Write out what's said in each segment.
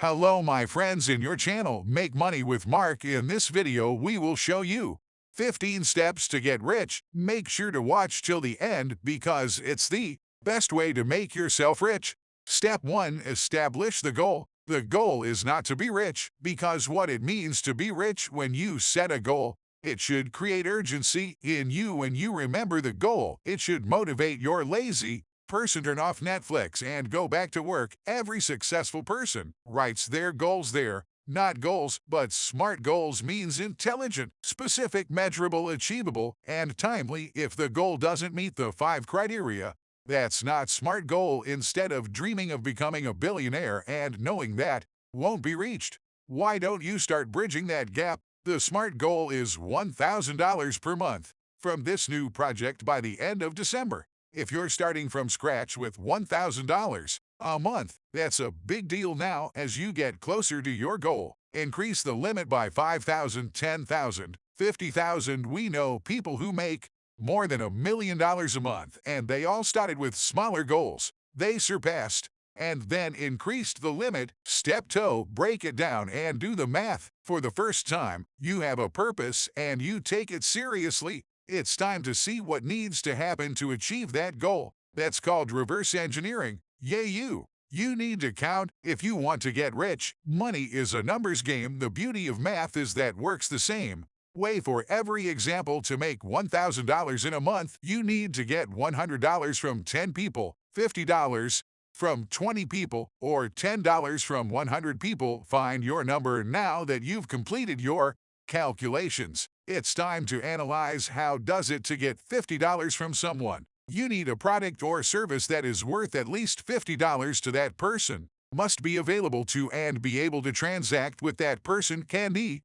Hello my friends in your channel Make Money with Mark. In this video we will show you 15 steps to get rich. Make sure to watch till the end because it's the best way to make yourself rich. Step 1. Establish the goal. The goal is not to be rich because what it means to be rich when you set a goal. It should create urgency in you when you remember the goal. It should motivate your lazy person turn off Netflix and go back to work. Every successful person writes their goals there. Not goals, but SMART goals means intelligent, specific, measurable, achievable, and timely. If the goal doesn't meet the 5 criteria, that's not SMART goal. Instead of dreaming of becoming a billionaire and knowing that won't be reached, why don't you start bridging that gap? The SMART goal is $1,000 per month from this new project by the end of December. If you're starting from scratch with $1,000 a month, that's a big deal. Now, as you get closer to your goal, increase the limit by 5,000, 10,000, 50,000. We know people who make more than $1 million a month, and they all started with smaller goals. They surpassed and then increased the limit. Step 2, break it down and do the math. For the first time, you have a purpose and you take it seriously. It's time to see what needs to happen to achieve that goal. That's called reverse engineering. You need to count if you want to get rich. Money is a numbers game. The beauty of math is that works the same way for every example. To make $1,000 in a month, you need to get $100 from 10 people, $50 from 20 people, or $10 from 100 people. Find your number now that you've completed your calculations. It's time to analyze how does it to get $50 from someone. You need a product or service that is worth at least $50 to that person. Must be available to and be able to transact with that person. Can the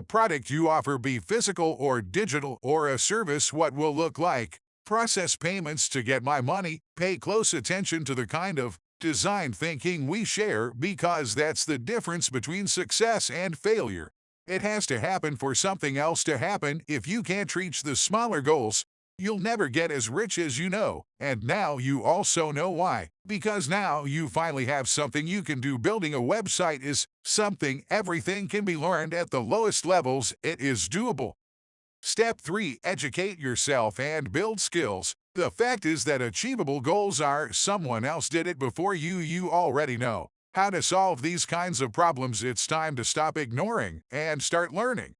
product you offer be physical or digital, or a service? What will look like? Process payments to get my money. Pay close attention to the kind of design thinking we share because that's the difference between success and failure. It has to happen for something else to happen. If you can't reach the smaller goals, you'll never get as rich as you know. And now you also know why. Because now you finally have something you can do. Building a website is something everything can be learned at the lowest levels. It is doable. Step 3. Educate yourself and build skills. The fact is that achievable goals are someone else did it before you. You already know how to solve these kinds of problems. It's time to stop ignoring and start learning.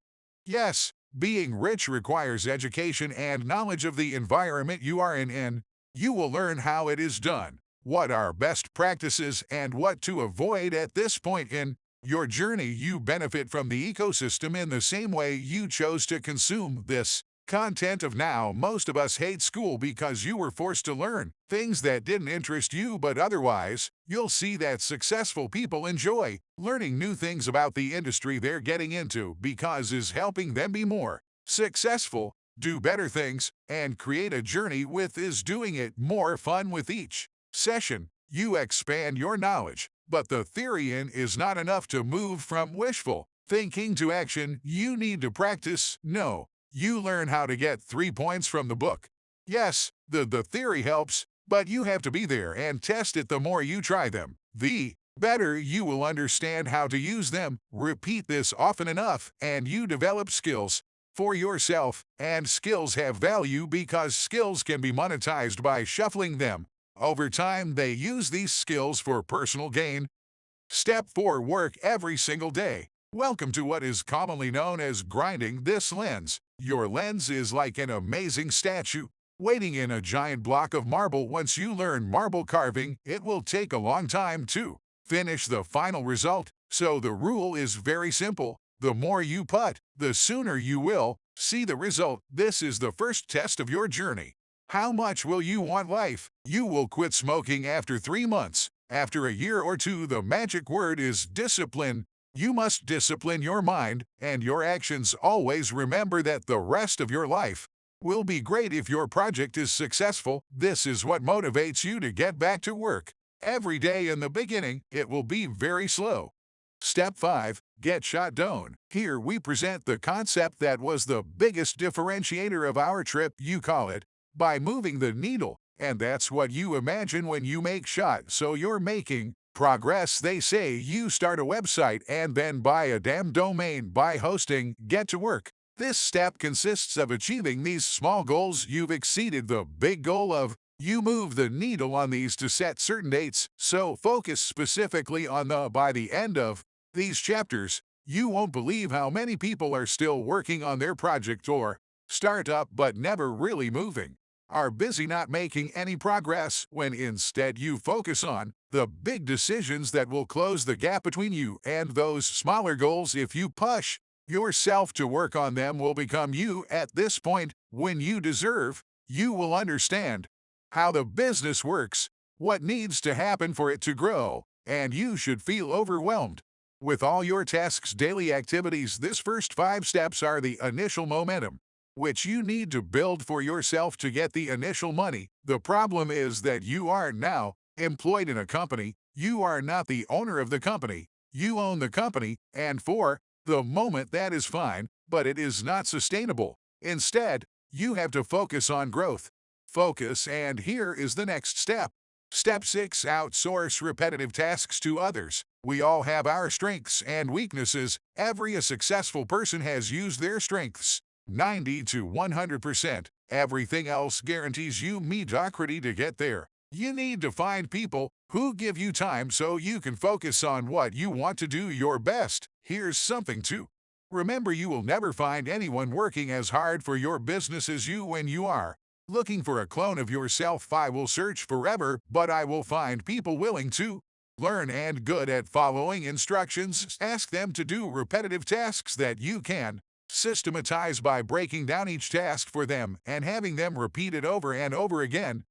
Yes, being rich requires education and knowledge of the environment you are in. You will learn how it is done, what are best practices, and what to avoid. At this point in your journey, you benefit from the ecosystem in the same way you chose to consume this content of now. Most of us hate school because you were forced to learn things that didn't interest you, but otherwise, you'll see that successful people enjoy learning new things about the industry they're getting into because is helping them be more successful, do better things, and create a journey with is doing it more fun. With each session, you expand your knowledge, but the theory in is not enough to move from wishful thinking to action. You need to practice. No. You learn how to get 3 points from the book. Yes, the theory helps, but you have to be there and test it. The more you try them, the better you will understand how to use them. Repeat this often enough, and you develop skills for yourself, and skills have value because skills can be monetized by shuffling them. Over time, they use these skills for personal gain. Step 4. Work every single day. Welcome to what is commonly known as grinding this lens. Your lens is like an amazing statue waiting in a giant block of marble. Once you learn marble carving, it will take a long time to finish the final result. So the rule is very simple. The more you put, the sooner you will see the result. This is the first test of your journey. How much will you want life? You will quit smoking after 3 months. After a year or 2, the magic word is discipline. You must discipline your mind and your actions. Always remember that the rest of your life will be great if your project is successful. This is what motivates you to get back to work. Every day in the beginning, it will be very slow. Step 5. Get shot down. Here we present the concept that was the biggest differentiator of our trip. You call it by moving the needle, and that's what you imagine when you make shot. So you're making Progress, they say you start a website and then buy a damn domain, buy hosting, get to work. This step consists of achieving these small goals. You've exceeded the big goal of you move the needle on these to set certain dates, so focus specifically on the by the end of these chapters. You won't believe how many people are still working on their project or startup but never really moving, are busy not making any progress when instead you focus on the big decisions that will close the gap between you and those smaller goals. If you push yourself to work on them will become you at this point when you deserve, you will understand how the business works, what needs to happen for it to grow, and you should feel overwhelmed with all your tasks, daily activities. This first 5 steps are the initial momentum, which you need to build for yourself to get the initial money. The problem is that you are now employed in a company. You are not the owner of the company. You own the company, and for the moment that is fine, but it is not sustainable. Instead, you have to focus on growth. Focus, and here is the next step. Step 6. Outsource repetitive tasks to others. We all have our strengths and weaknesses. Every successful person has used their strengths 90 to 100%. Everything else guarantees you mediocrity to get there. You need to find people who give you time so you can focus on what you want to do your best. Here's something to remember: you will never find anyone working as hard for your business as you. When you are looking for a clone of yourself, I will search forever, but I will find people willing to learn and good at following instructions. Ask them to do repetitive tasks that you can systematize by breaking down each task for them and having them repeat it over and over again.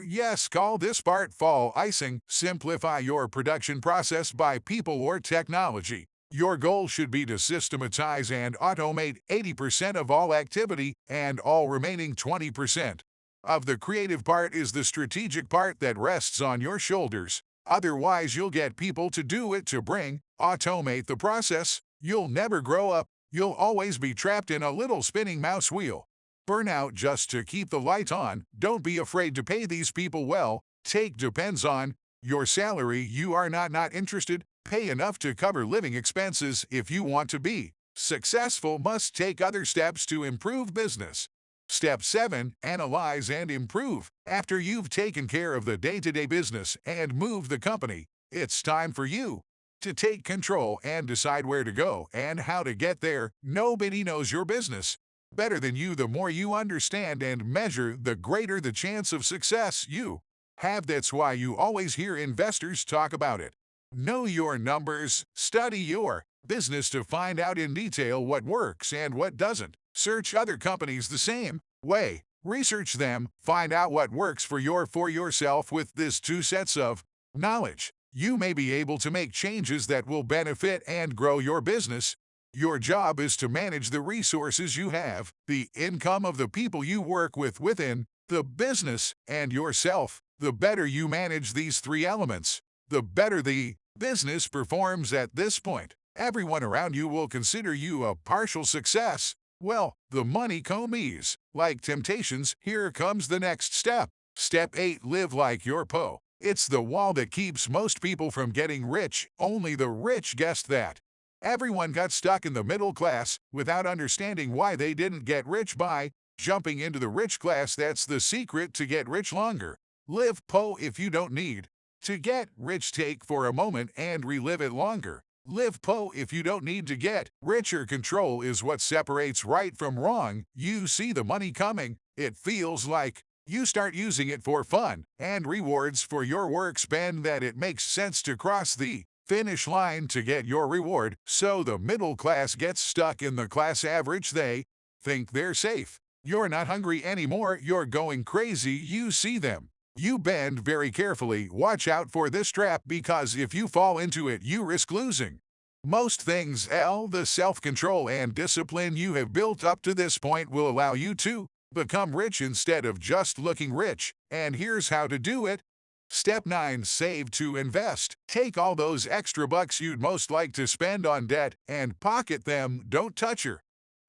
Yes, call this part fall icing. Simplify your production process by people or technology. Your goal should be to systematize and automate 80% of all activity, and all remaining 20% of the creative part is the strategic part that rests on your shoulders. Otherwise, you'll get people to do it, to automate the process. You'll never grow up. You'll always be trapped in a little spinning mouse wheel. Burnout just to keep the light on. Don't be afraid to pay these people well. Take depends on your salary. You are not interested. Pay enough to cover living expenses. If you want to be successful, must take other steps to improve business. Step 7. Analyze and improve. After you've taken care of the day-to-day business and moved the company, it's time for you to take control and decide where to go and how to get there. Nobody knows your business better than you. The more you understand and measure, the greater the chance of success you have. That's why you always hear investors talk about it. Know your numbers. Study your business to find out in detail what works and what doesn't. Search other companies the same way. Research them. Find out what works for yourself. With this 2 sets of knowledge, you may be able to make changes that will benefit and grow your business. Your job is to manage the resources you have, the income of the people you work with within the business, and yourself. The better you manage these 3 elements, the better the business performs. At this point, everyone around you will consider you a partial success. Well, the money comes like temptations. Here comes the next step. Step 8. Live like your Po. It's the wall that keeps most people from getting rich. Only the rich guessed that. Everyone got stuck in the middle class without understanding why they didn't get rich by jumping into the rich class. That's the secret to get rich longer. Live Po. If you don't need to get rich, take for a moment and relive it longer. Live Po. If you don't need to get richer. Control is what separates right from wrong. You see the money coming. It feels like you start using it for fun and rewards for your work. Spend that it makes sense to cross the finish line to get your reward. So the middle class gets stuck in the class average. They think they're safe. You're not hungry anymore. You're going crazy. You see them. You bend very carefully. Watch out for this trap, because if you fall into it, you risk losing most things. The self-control and discipline you have built up to this point will allow you to become rich instead of just looking rich. And here's how to do it. Step 9. Save to invest. Take all those extra bucks you'd most like to spend on debt and pocket them. Don't touch her.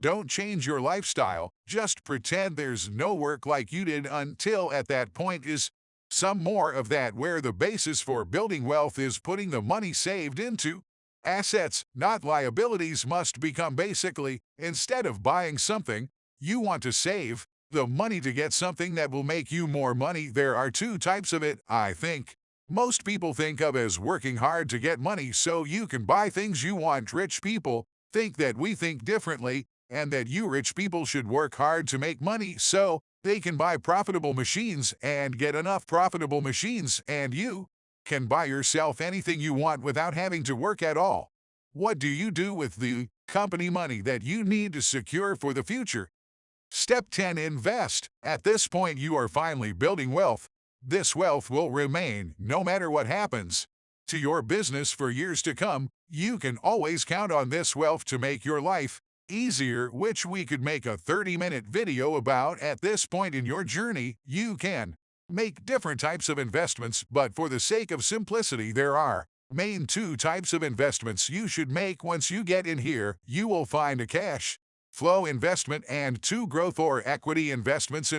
Don't change your lifestyle. Just pretend there's no work like you did until at that point is some more of that, where the basis for building wealth is putting the money saved into assets, not liabilities, must become basically, instead of buying something, you want to save the money to get something that will make you more money. There are two types of it, I think. Most people think of as working hard to get money so you can buy things you want. Rich people think that we think differently, and that you rich people should work hard to make money so they can buy profitable machines and get enough profitable machines, and you can buy yourself anything you want without having to work at all. What do you do with the company money that you need to secure for the future? Step 10. Invest. At this point, you are finally building wealth. This wealth will remain no matter what happens to your business for years to come. You can always count on this wealth to make your life easier, which we could make a 30-minute video about. At this point in your journey, you can make different types of investments, but for the sake of simplicity, there are main two types of investments you should make. Once you get in here, you will find a cash flow investment and two growth or equity investments.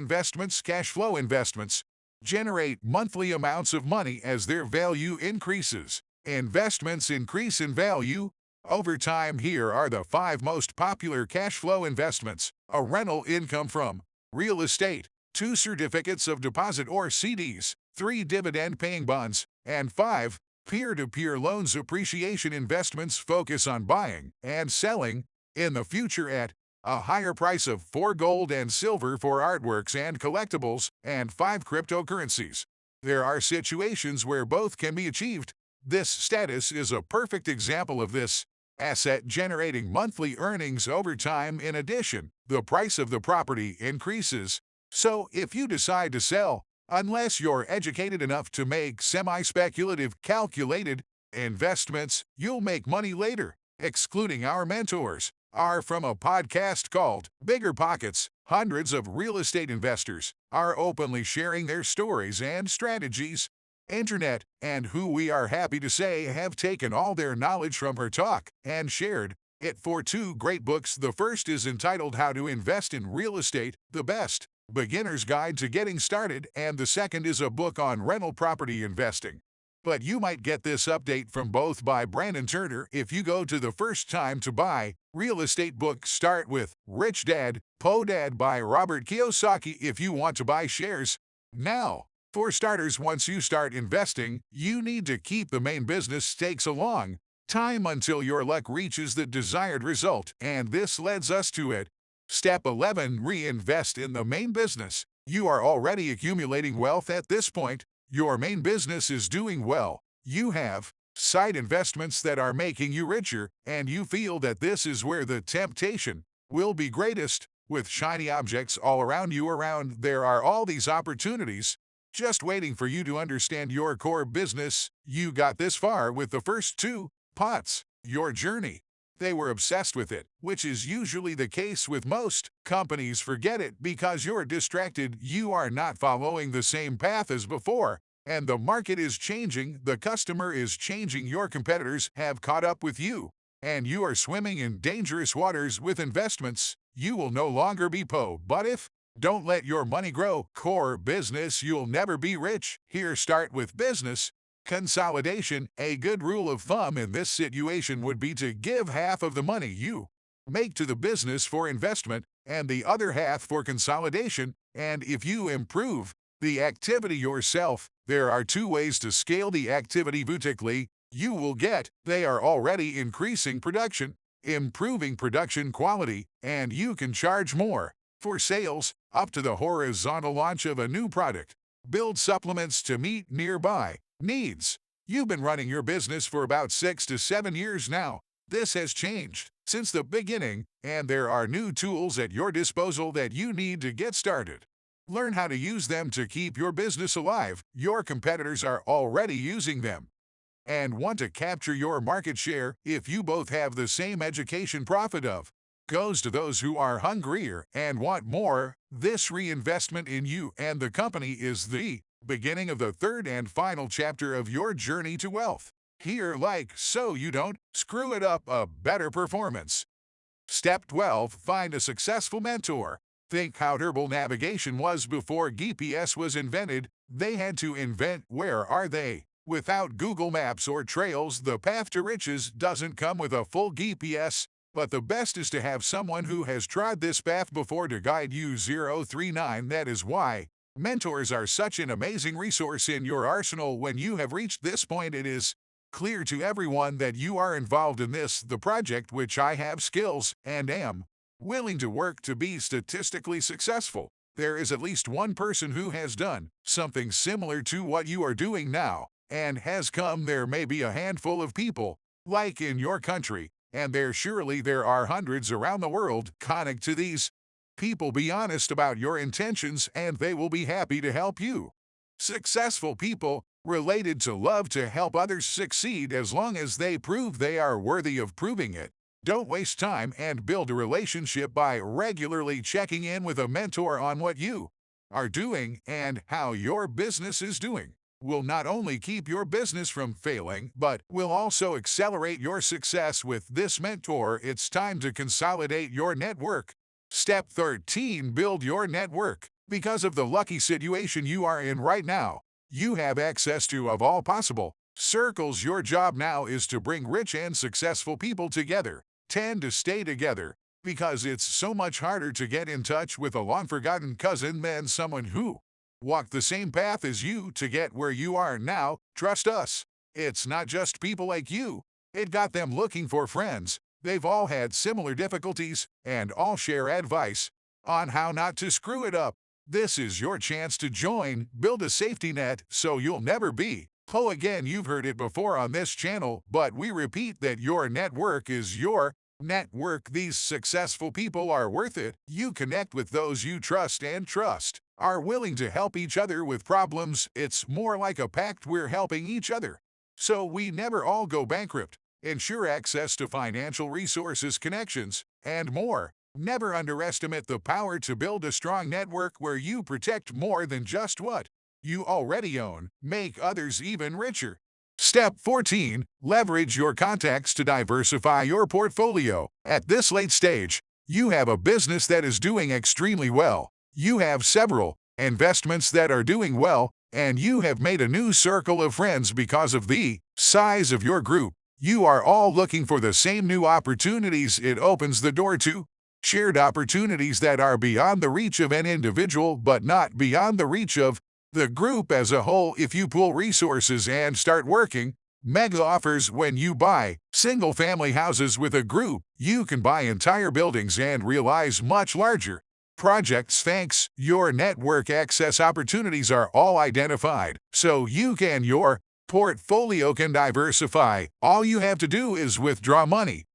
Cash flow investments generate monthly amounts of money as their value increases. Investments increase in value over time. Here are the 5 most popular cash flow investments: a rental income from real estate, 2 certificates of deposit or CDs, 3 dividend-paying bonds, and 5 peer-to-peer loans. Appreciation investments focus on buying and selling in the future at a higher price of 4 gold and silver for artworks and collectibles, and 5 cryptocurrencies. There are situations where both can be achieved. This status is a perfect example of this asset generating monthly earnings over time. In addition, the price of the property increases. So if you decide to sell, unless you're educated enough to make semi-speculative, calculated investments, you'll make money later. Excluding our mentors are from a podcast called Bigger Pockets. Hundreds of real estate investors are openly sharing their stories and strategies. Internet, and who we are happy to say have taken all their knowledge from her talk and shared it for 2 great books. The first is entitled How to Invest in Real Estate, the Best Beginner's Guide to Getting Started, and the second is a book on rental property investing. But you might get this update from both by Brandon Turner. If you go to the first time to buy real estate book, start with Rich Dad, Poor Dad by Robert Kiyosaki if you want to buy shares now. For starters, once you start investing, you need to keep the main business. Takes a long time until your luck reaches the desired result, and this leads us to it. Step 11. Reinvest in the main business. You are already accumulating wealth at this point. Your main business is doing well. You have side investments that are making you richer, and you feel that this is where the temptation will be greatest. With shiny objects all around you, there are all these opportunities just waiting for you to understand your core business. You got this far with the first 2 pots. Your journey, they were obsessed with it, which is usually the case with most companies. Forget it because you're distracted. You are not following the same path as before, and the market is changing. The customer is changing. Your competitors have caught up with you, and you are swimming in dangerous waters. With investments, you will no longer be po. But if don't let your money grow core business, you'll never be rich. Here, start with business consolidation. A good rule of thumb in this situation would be to give half of the money you make to the business for investment and the other half for consolidation. And if you improve the activity yourself, there are 2 ways to scale the activity vertically. You will get, they are already increasing production, improving production quality, and you can charge more for sales, up to the horizontal launch of a new product. Build supplements to meet nearby needs. You've been running your business for about 6 to 7 years now. This has changed since the beginning, and there are new tools at your disposal that you need to get started. Learn how to use them to keep your business alive. Your competitors are already using them and want to capture your market share. If you both have the same education, profit of goes to those who are hungrier and want more. This reinvestment in you and the company is the beginning of the 3rd and final chapter of your journey to wealth. Here, so you don't screw it up, a better performance. Step 12. Find a successful mentor. Think how turbo navigation was before GPS was invented. They had to invent where are they. Without Google Maps or trails, the path to riches doesn't come with a full GPS, but the best is to have someone who has tried this path before to guide you. 039. That is why mentors are such an amazing resource in your arsenal. When you have reached this point, it is clear to everyone that you are involved in the project, which I have skills and am willing to work to be statistically successful. There is at least one person who has done something similar to what you are doing now and has come. There may be a handful of people like in your country, and there are hundreds around the world. Connect to these people, be honest about your intentions, and they will be happy to help you. Successful people related to love to help others succeed as long as they prove they are worthy of proving it. Don't waste time and build a relationship by regularly checking in with a mentor on what you are doing and how your business is doing. Will not only keep your business from failing, but will also accelerate your success. With this mentor, it's time to consolidate your network. Step 13. Build your network. Because of the lucky situation you are in right now, you have access to of all possible circles. Your job now is to bring rich and successful people together. Tend to stay together because it's so much harder to get in touch with a long-forgotten cousin than someone who walked the same path as you to get where you are now. Trust us, it's not just people like you. It got them looking for friends. They've all had similar difficulties and all share advice on how not to screw it up. This is your chance to join, build a safety net so you'll never be again. You've heard it before on this channel, but we repeat that your network is your network. These successful people are worth it. You connect with those you trust and are willing to help each other with problems. It's more like a pact. We're helping each other so we never all go bankrupt. Ensure access to financial resources, connections, and more. Never underestimate the power to build a strong network where you protect more than just what you already own. Make others even richer. Step 14. Leverage your contacts to diversify your portfolio. At this late stage, you have a business that is doing extremely well. You have several investments that are doing well, and you have made a new circle of friends because of the size of your group. You are all looking for the same new opportunities. It opens the door to shared opportunities that are beyond the reach of an individual, but not beyond the reach of the group as a whole. If you pool resources and start working mega offers, when you buy single-family houses with a group, you can buy entire buildings and realize much larger projects. Thanks, your network access opportunities are all identified, so your portfolio can diversify. All you have to do is withdraw money.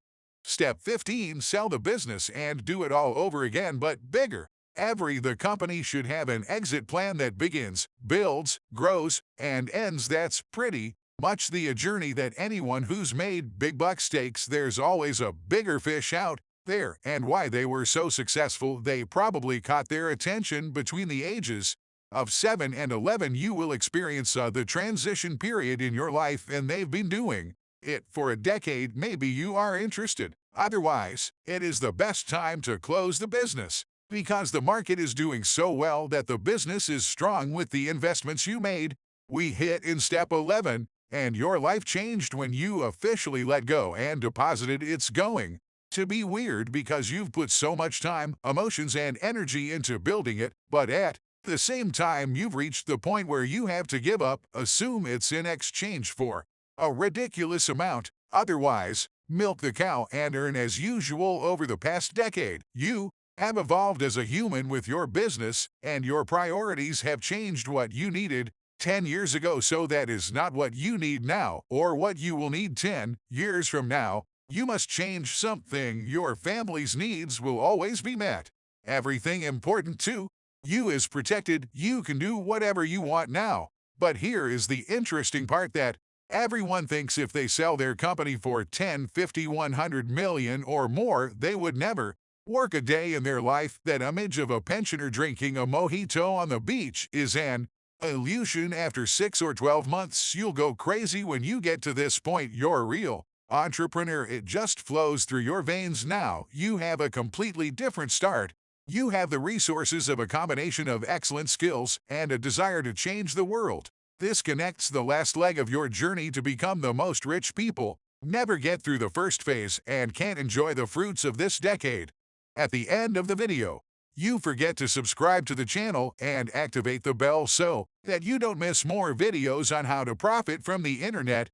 Step 15. Sell the business and do it all over again, but bigger. The company should have an exit plan that begins, builds, grows, and ends. That's pretty much the journey that anyone who's made big bucks takes. There's always a bigger fish out there, and why they were so successful. They probably caught their attention between the ages of 7 and 11. You will experience the transition period in your life, and they've been doing it for a decade. Maybe you are interested. Otherwise, it is the best time to close the business, because the market is doing so well that the business is strong with the investments you made. We hit in step 11, and your life changed when you officially let go and deposited. It's going to be weird because you've put so much time, emotions, and energy into building it, but at the same time, you've reached the point where you have to give up. Assume it's in exchange for a ridiculous amount. Otherwise, milk the cow and earn as usual. Over the past decade, you have evolved as a human with your business, and your priorities have changed. What you needed 10 years ago, so that is not what you need now or what you will need 10 years from now. You must change something. Your family's needs will always be met. Everything important to you is protected. You can do whatever you want now. But here is the interesting part, that everyone thinks if they sell their company for 10, 50, 100 million or more, they would never work a day in their life. That image of a pensioner drinking a mojito on the beach is an illusion. After 6 or 12 months, you'll go crazy. When you get to this point, you're a real entrepreneur. It just flows through your veins. Now, you have a completely different start. You have the resources of a combination of excellent skills and a desire to change the world. This connects the last leg of your journey to become the most rich people. Never get through the first phase and can't enjoy the fruits of this decade. At the end of the video, you forget to subscribe to the channel and activate the bell so that you don't miss more videos on how to profit from the internet